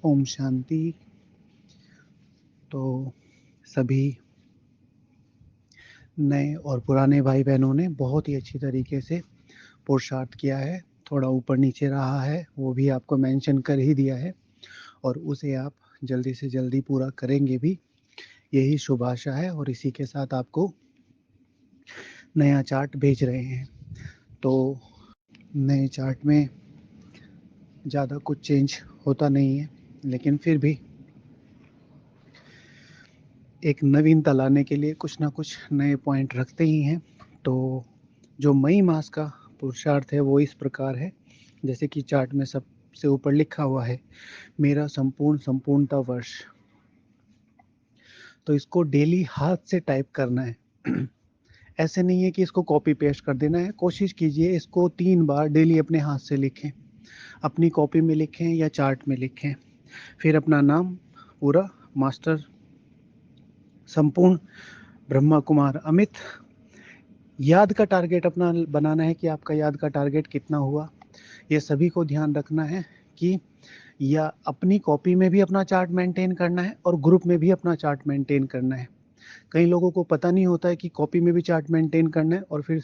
ओम शांति। तो सभी नए और पुराने भाई बहनों ने बहुत ही अच्छी तरीके से पुरुषार्थ किया है। थोड़ा ऊपर नीचे रहा है वो भी आपको मेंशन कर ही दिया है और उसे आप जल्दी से जल्दी पूरा करेंगे भी, यही शुभ आशा है। और इसी के साथ आपको नया चार्ट भेज रहे हैं। तो नए चार्ट में ज़्यादा कुछ चेंज होता नहीं है, लेकिन फिर भी एक नवीनता लाने के लिए कुछ ना कुछ नए पॉइंट रखते ही हैं। तो जो मई मास का पुरुषार्थ है वो इस प्रकार है, जैसे कि चार्ट में सबसे ऊपर लिखा हुआ है, मेरा संपूर्णता वर्ष। तो इसको डेली हाथ से टाइप करना है। ऐसे नहीं है कि इसको कॉपी पेस्ट कर देना है। कोशिश कीजिए इसको 3 बार डेली अपने हाथ से लिखें, अपनी कॉपी में लिखें या चार्ट में लिखें। फिर अपना नाम पूरा, मास्टर संपूर्ण ब्रह्मा कुमार अमित। याद का टारगेट अपना बनाना है कि आपका याद का टारगेट कितना हुआ। ये सभी को ध्यान रखना है कि या अपनी कॉपी में भी अपना चार्ट मेंटेन करना है और ग्रुप में भी अपना चार्ट मेंटेन करना है। कई लोगों को पता नहीं होता है कि कॉपी में भी चार्ट मेंटेन करना है, और फिर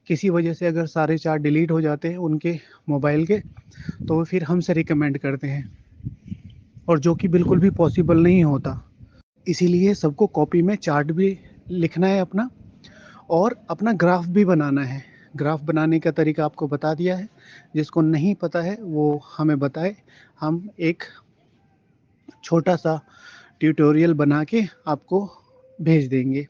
किसी वजह से अगर सारे चार्ट डिलीट हो जाते हैं उनके मोबाइल के, तो वो फिर हमसे रिकमेंड करते हैं, और जो कि बिल्कुल भी पॉसिबल नहीं होता। इसीलिए सबको कॉपी में चार्ट भी लिखना है अपना, और अपना ग्राफ भी बनाना है। ग्राफ बनाने का तरीका आपको बता दिया है, जिसको नहीं पता है वो हमें बताए, हम एक छोटा सा ट्यूटोरियल बना के आपको भेज देंगे।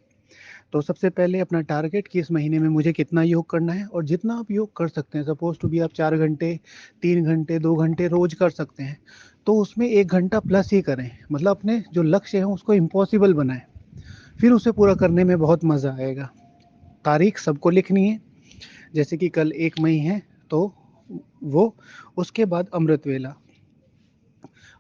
तो सबसे पहले अपना टारगेट कि इस महीने में मुझे कितना योग करना है, और जितना आप योग कर सकते हैं, सपोज टू बी आप 4 घंटे, 3 घंटे, 2 घंटे रोज कर सकते हैं, तो उसमें 1 घंटा प्लस ही करें। मतलब अपने जो लक्ष्य है उसको इम्पॉसिबल बनाएं, फिर उसे पूरा करने में बहुत मज़ा आएगा। तारीख सबको लिखनी है, जैसे कि कल 1 मई है, तो वो उसके बाद अमृत वेला।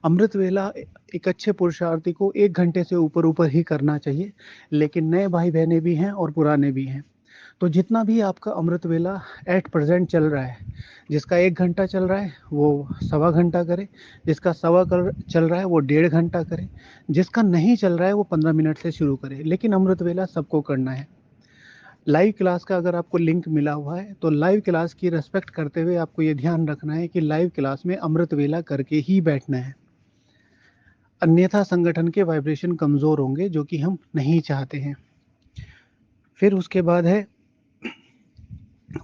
अमृत वेला एक अच्छे पुरुषार्थी को 1 घंटे से ऊपर ही करना चाहिए, लेकिन नए भाई बहनें भी हैं और पुराने भी हैं। तो जितना भी आपका अमृत वेला एट प्रेजेंट चल रहा है, जिसका 1 घंटा चल रहा है वो सवा घंटा करे, जिसका चल रहा है वो 1.5 घंटा करे, जिसका नहीं चल रहा है वो 15 मिनट से शुरू करे, लेकिन अमृत वेला सबको करना है। लाइव क्लास का अगर आपको लिंक मिला हुआ है तो लाइव क्लास की रिस्पेक्ट करते हुए आपको ये ध्यान रखना है कि लाइव क्लास में अमृत वेला करके ही बैठना है, अन्यथा संगठन के वाइब्रेशन कमज़ोर होंगे, जो कि हम नहीं चाहते हैं। फिर उसके बाद है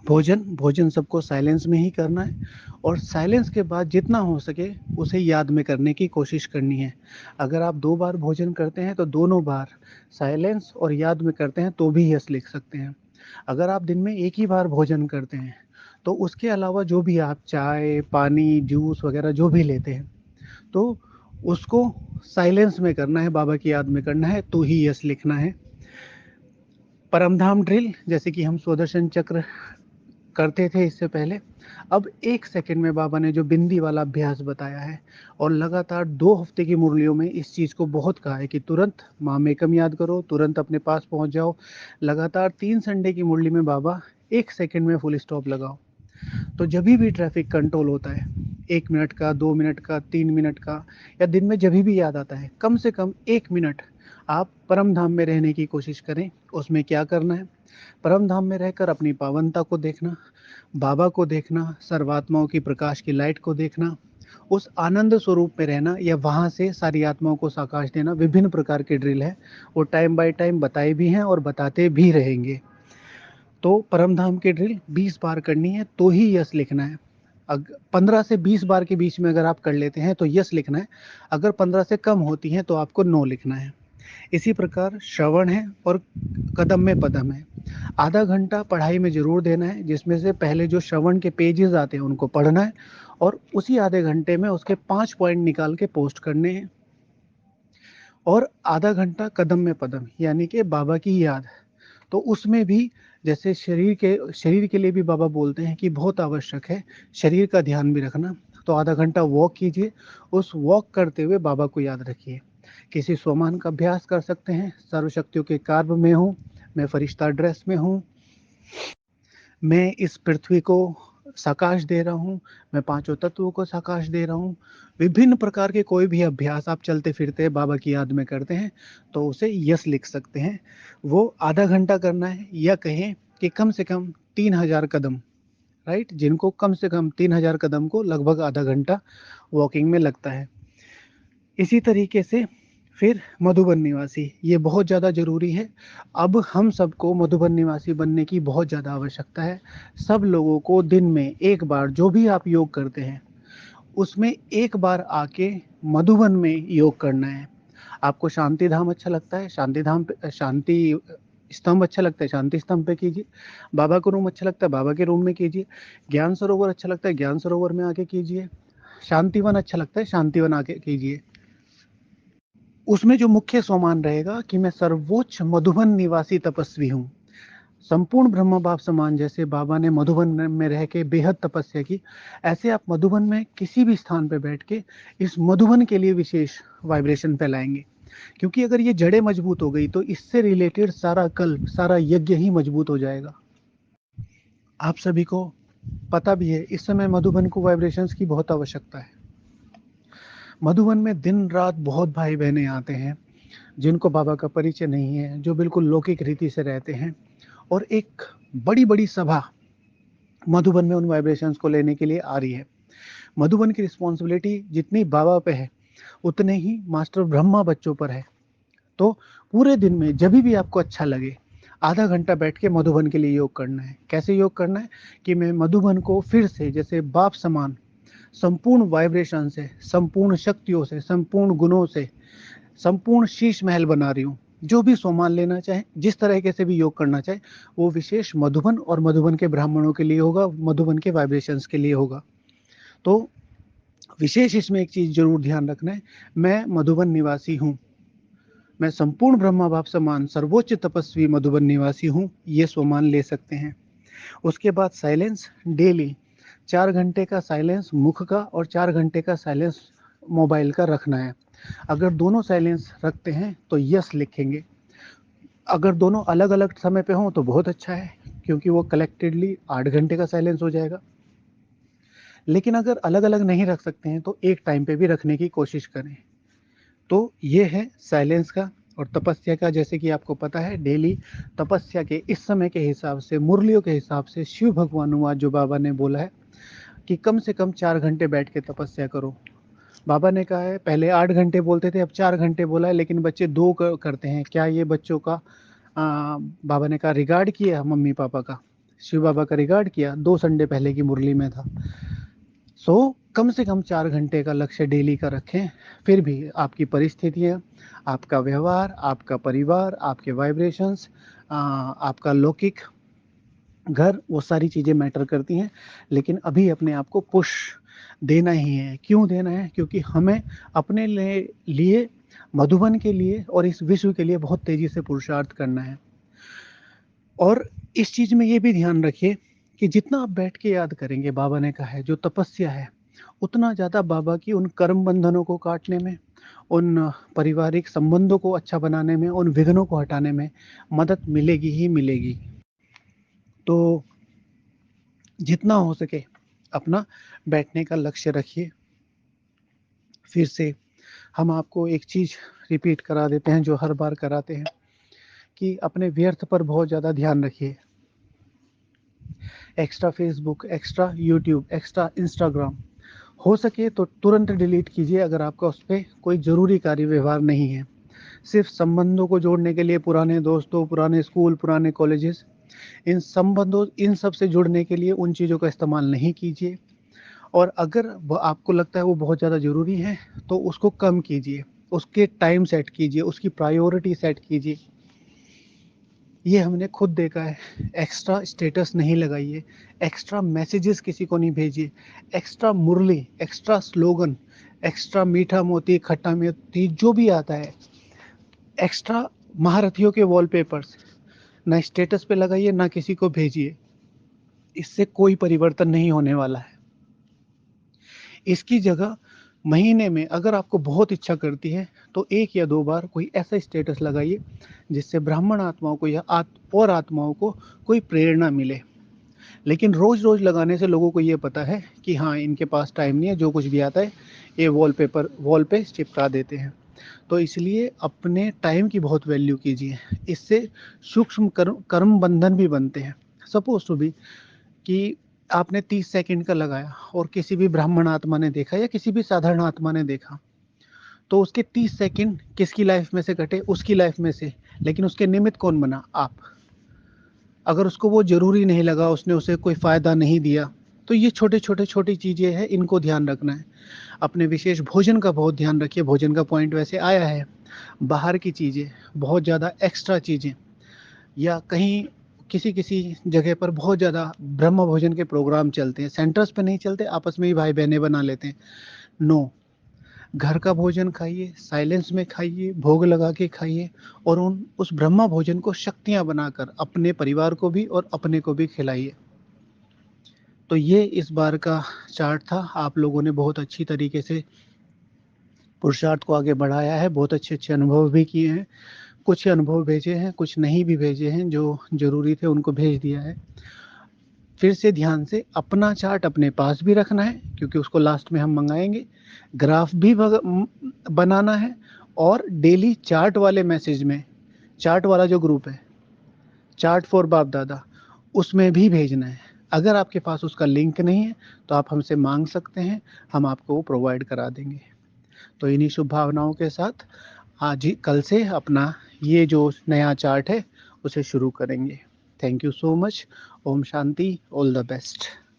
भोजन सबको साइलेंस में ही करना है, और साइलेंस के बाद जितना हो सके उसे याद में करने की कोशिश करनी है। अगर आप 2 बार भोजन करते हैं तो दोनों बार साइलेंस और याद में करते हैं तो भी यस लिख सकते हैं। अगर आप दिन में 1 ही बार भोजन करते हैं तो उसके अलावा जो भी आप चाय, पानी, जूस वगैरह जो भी लेते हैं, तो उसको साइलेंस में करना है, बाबा की याद में करना है, तो ही यस लिखना है। परमधाम ड्रिल, जैसे कि हम सुदर्शन चक्र करते थे इससे पहले, अब 1 सेकंड में बाबा ने जो बिंदी वाला अभ्यास बताया है, और लगातार 2 हफ्ते की मुरलियों में इस चीज़ को बहुत कहा है कि तुरंत माम एकम याद करो, तुरंत अपने पास पहुंच जाओ। लगातार 3 संडे की मुरली में बाबा 1 सेकंड में फुल स्टॉप लगाओ। तो जब भी ट्रैफिक कंट्रोल होता है, 1 मिनट का, 2 मिनट का, 3 मिनट का, या दिन में जब भी याद आता है, कम से कम 1 मिनट आप परम धाम में रहने की कोशिश करें। उसमें क्या करना है? परम धाम में रहकर अपनी पावनता को देखना, बाबा को देखना, सर्वात्माओं की प्रकाश की लाइट को देखना, उस आनंद स्वरूप में रहना, या वहाँ से सारी आत्माओं को साकाश देना। विभिन्न प्रकार के ड्रिल है, वो टाइम बाय टाइम बताए भी हैं और बताते भी रहेंगे। तो परम धाम की ड्रिल 20 बार करनी है तो ही यस लिखना है। 15 से 20 बार के बीच में अगर आप कर लेते हैं तो यस लिखना है, अगर 15 से कम होती हैं तो आपको नो लिखना है। इसी प्रकार श्रवण है और कदम में पदम है। आधा घंटा पढ़ाई में जरूर देना है, जिसमें से पहले जो श्रवण के पेजेस आते हैं उनको पढ़ना है, और उसी आधे घंटे में उसके 5 पॉइंट निकाल के पोस्ट करने हैं। और आधा घंटा कदम में पदम, यानी कि बाबा की याद। तो उसमें भी जैसे शरीर के लिए भी बाबा बोलते हैं कि बहुत आवश्यक है शरीर का ध्यान भी रखना। तो आधा घंटा वॉक कीजिए, उस वॉक करते हुए बाबा को याद रखिए। किसी स्वमान का अभ्यास कर सकते हैं, सर्वशक्तियों के कार्य में हूँ, मैं फरिश्ता ड्रेस में हूँ, मैं इस पृथ्वी को साकाश दे रहा हूँ, मैं पाँचों तत्वों को साकाश दे रहा हूँ। विभिन्न प्रकार के कोई भी अभ्यास आप चलते-फिरते बाबा की याद में करते हैं, तो उसे यस लिख सकते हैं। वो आधा घंटा करना है या कहें कि कम से कम 3000 कदम, राइट? जिनको कम से कम 3000 कदम को लगभग आधा घंटा वॉकिंग में लगता है। इसी तरीके से फिर मधुबन निवासी, ये बहुत ज़्यादा ज़रूरी है। अब हम सबको मधुबन निवासी बनने की बहुत ज़्यादा आवश्यकता है। सब लोगों को दिन में एक बार जो भी आप योग करते हैं, उसमें एक बार आके मधुबन में योग करना है। आपको शांति धाम अच्छा लगता है, शांति धाम पे शांति स्तंभ अच्छा लगता है, शांति स्तंभ पे कीजिए। बाबा का रूम अच्छा लगता है, बाबा के रूम में कीजिए। ज्ञान सरोवर अच्छा लगता है, ज्ञान सरोवर में आके कीजिए। शांतिवन अच्छा लगता है, शांतिवन आके कीजिए। उसमें जो मुख्य सोमान रहेगा कि मैं सर्वोच्च मधुबन निवासी तपस्वी हूँ। संपूर्ण ब्रह्म बाप समान जैसे बाबा ने मधुबन में रह के बेहद तपस्या की, ऐसे आप मधुबन में किसी भी स्थान पे बैठ के इस मधुबन के लिए विशेष वाइब्रेशन फैलाएंगे। क्योंकि अगर ये जड़ें मजबूत हो गई तो इससे रिलेटेड सारा कल्प, सारा यज्ञ ही मजबूत हो जाएगा। आप सभी को पता भी है इस समय मधुबन को वाइब्रेशंस की बहुत आवश्यकता है। मधुबन में दिन रात बहुत भाई बहनें आते हैं जिनको बाबा का परिचय नहीं है, जो बिल्कुल लौकिक रीति से रहते हैं, और एक बड़ी बड़ी सभा मधुबन में उन वाइब्रेशंस को लेने के लिए आ रही है। मधुबन की रिस्पॉन्सिबिलिटी जितनी बाबा पे है उतने ही मास्टर ब्रह्मा बच्चों पर है। तो पूरे दिन में जब भी आपको अच्छा लगे आधा घंटा बैठ के मधुबन के लिए योग करना है। कैसे योग करना है कि मैं मधुबन को फिर से जैसे बाप समान संपूर्ण वाइब्रेशन से, संपूर्ण शक्तियों से, संपूर्ण गुणों से संपूर्ण शीश महल बना रही हूँ। जो भी सोमान लेना चाहे, जिस तरीके से भी योग करना चाहे, वो विशेष मधुबन और मधुबन के ब्राह्मणों के लिए होगा, मधुबन के वाइब्रेशंस के लिए होगा। तो विशेष इसमें एक चीज़ जरूर ध्यान रखना है, मैं मधुबन निवासी हूँ, मैं संपूर्ण ब्रह्मा बाप समान सर्वोच्च तपस्वी मधुबन निवासी हूँ, ये सोमान ले सकते हैं। उसके बाद साइलेंस डेली 4 घंटे का साइलेंस मुख का और 4 घंटे का साइलेंस मोबाइल का रखना है। अगर दोनों साइलेंस रखते हैं तो यस लिखेंगे। अगर दोनों अलग अलग समय पे हों तो बहुत अच्छा है, क्योंकि वो कलेक्टेडली 8 घंटे का साइलेंस हो जाएगा। लेकिन अगर अलग अलग नहीं रख सकते हैं तो एक टाइम पे भी रखने की कोशिश करें। तो ये है साइलेंस का और तपस्या का। जैसे कि आपको पता है डेली तपस्या के इस समय के हिसाब से, मुरलियों के हिसाब से शिव भगवानुवाद जो बाबा ने बोला है कि कम से कम 4 घंटे बैठ के तपस्या करो। बाबा ने कहा है, पहले 8 घंटे बोलते थे, अब 4 घंटे बोला है, लेकिन बच्चे 2 करते हैं। क्या ये बच्चों का बाबा ने कहा रिगार्ड किया मम्मी पापा का? शिव बाबा का रिगार्ड किया? 2 संडे पहले की मुरली में था। सो कम से कम 4 घंटे का लक्ष्य डेली का रखें। फिर भी आपकी परिस्थितियाँ, आपका व्यवहार, आपका परिवार, आपके वाइब्रेशंस, आपका लौकिक घर, वो सारी चीज़ें मैटर करती हैं। लेकिन अभी अपने आप को पुश देना ही है। क्यों देना है? क्योंकि हमें अपने लिए मधुबन के लिए और इस विश्व के लिए बहुत तेज़ी से पुरुषार्थ करना है। और इस चीज़ में ये भी ध्यान रखिए कि जितना आप बैठ के याद करेंगे, बाबा ने कहा है जो तपस्या है, उतना ज़्यादा बाबा की उन कर्म बंधनों को काटने में, उन पारिवारिक संबंधों को अच्छा बनाने में, उन विघ्नों को हटाने में मदद मिलेगी ही मिलेगी। तो जितना हो सके अपना बैठने का लक्ष्य रखिए। फिर से हम आपको एक चीज़ रिपीट करा देते हैं जो हर बार कराते हैं कि अपने व्यर्थ पर बहुत ज़्यादा ध्यान रखिए। Extra Facebook, extra YouTube, extra Instagram हो सके तो तुरंत डिलीट कीजिए अगर आपका उस पर कोई ज़रूरी कार्य व्यवहार नहीं है। सिर्फ संबंधों को जोड़ने के लिए, पुराने दोस्तों, पुराने स्कूल, पुराने कॉलेजेस, इन संबंधों, इन सब से जुड़ने के लिए उन चीज़ों का इस्तेमाल नहीं कीजिए। और अगर वो आपको लगता है वो बहुत ज़्यादा ज़रूरी है तो उसको कम कीजिए, उसके टाइम सेट कीजिए, उसकी प्रायोरिटी सेट कीजिए। ये हमने खुद देखा है। एक्स्ट्रा स्टेटस नहीं लगाइए, एक्स्ट्रा मैसेजेस किसी को नहीं भेजिए, एक्स्ट्रा मुरली, एक्स्ट्रा स्लोगन, एक्स्ट्रा मीठा मोती, खट्टा मोती जो भी आता है, एक्स्ट्रा महारथियों के वॉलपेपर्स ना स्टेटस पे लगाइए, ना किसी को भेजिए। इससे कोई परिवर्तन नहीं होने वाला है। इसकी जगह महीने में अगर आपको बहुत इच्छा करती है तो 1 या 2 बार कोई ऐसा स्टेटस लगाइए जिससे ब्राह्मण आत्माओं को या और आत्माओं को कोई प्रेरणा मिले। लेकिन रोज़-रोज़ लगाने से लोगों को ये पता है कि हाँ, इनके पास टाइम नहीं है, जो कुछ भी आता है ये वॉल पे चिपका देते हैं। तो इसलिए अपने टाइम की बहुत वैल्यू कीजिए। इससे सूक्ष्म कर्म बंधन भी बनते हैं। सपोज़ टू बी कि आपने 30 सेकंड का लगाया और किसी भी ब्राह्मण आत्मा ने देखा या किसी भी साधारण आत्मा ने देखा, तो उसके 30 सेकंड किसकी लाइफ में से कटे? उसकी लाइफ में से, लेकिन उसके निमित्त कौन बना? आप। अगर उसको वो ज़रूरी नहीं लगा, उसने उसे कोई फ़ायदा नहीं दिया, तो ये छोटी चीज़ें हैं, इनको ध्यान रखना है। अपने विशेष भोजन का बहुत ध्यान रखिए, भोजन का पॉइंट वैसे आया है। बाहर की चीज़ें, बहुत ज़्यादा एक्स्ट्रा चीज़ें या कहीं किसी-किसी जगह पर बहुत ज़्यादा ब्रह्म भोजन के प्रोग्राम चलते हैं, सेंटर्स पे नहीं चलते, आपस में ही भाई-बहनें बना लेते हैं। नो, घर का भोजन खाइए, साइलेंस में खाइए, भोग लगा के खाइए और उस ब्रह्म भोजन को शक्तियाँ बनाकर अपने परिवार को भी और अपने को भी खिलाइए। तो ये इस बार का चार्ट था। आप लोगों ने बहुत अच्छी तरीके से पुरुषार्थ को आगे बढ़ाया है, बहुत अच्छे-अच्छे अनुभव भी किए हैं। कुछ अनुभव भेजे हैं, कुछ नहीं भी भेजे हैं, जो ज़रूरी थे उनको भेज दिया है। फिर से ध्यान से अपना चार्ट अपने पास भी रखना है, क्योंकि उसको लास्ट में हम मँगाएँगे। ग्राफ भी बनाना है और डेली चार्ट वाले मैसेज में, चार्ट वाला जो ग्रुप है, चार्ट फॉर बाप-दादा, उसमें भी भेजना है। अगर आपके पास उसका लिंक नहीं है, तो आप हमसे माँग सकते हैं, हम आपको वो प्रोवाइड करा देंगे। तो इन्हीं शुभ भावनाओं के साथ आज ही कल से अपना ये जो नया चार्ट है, उसे शुरू करेंगे। Thank you so much. ओम शांति, ऑल द बेस्ट।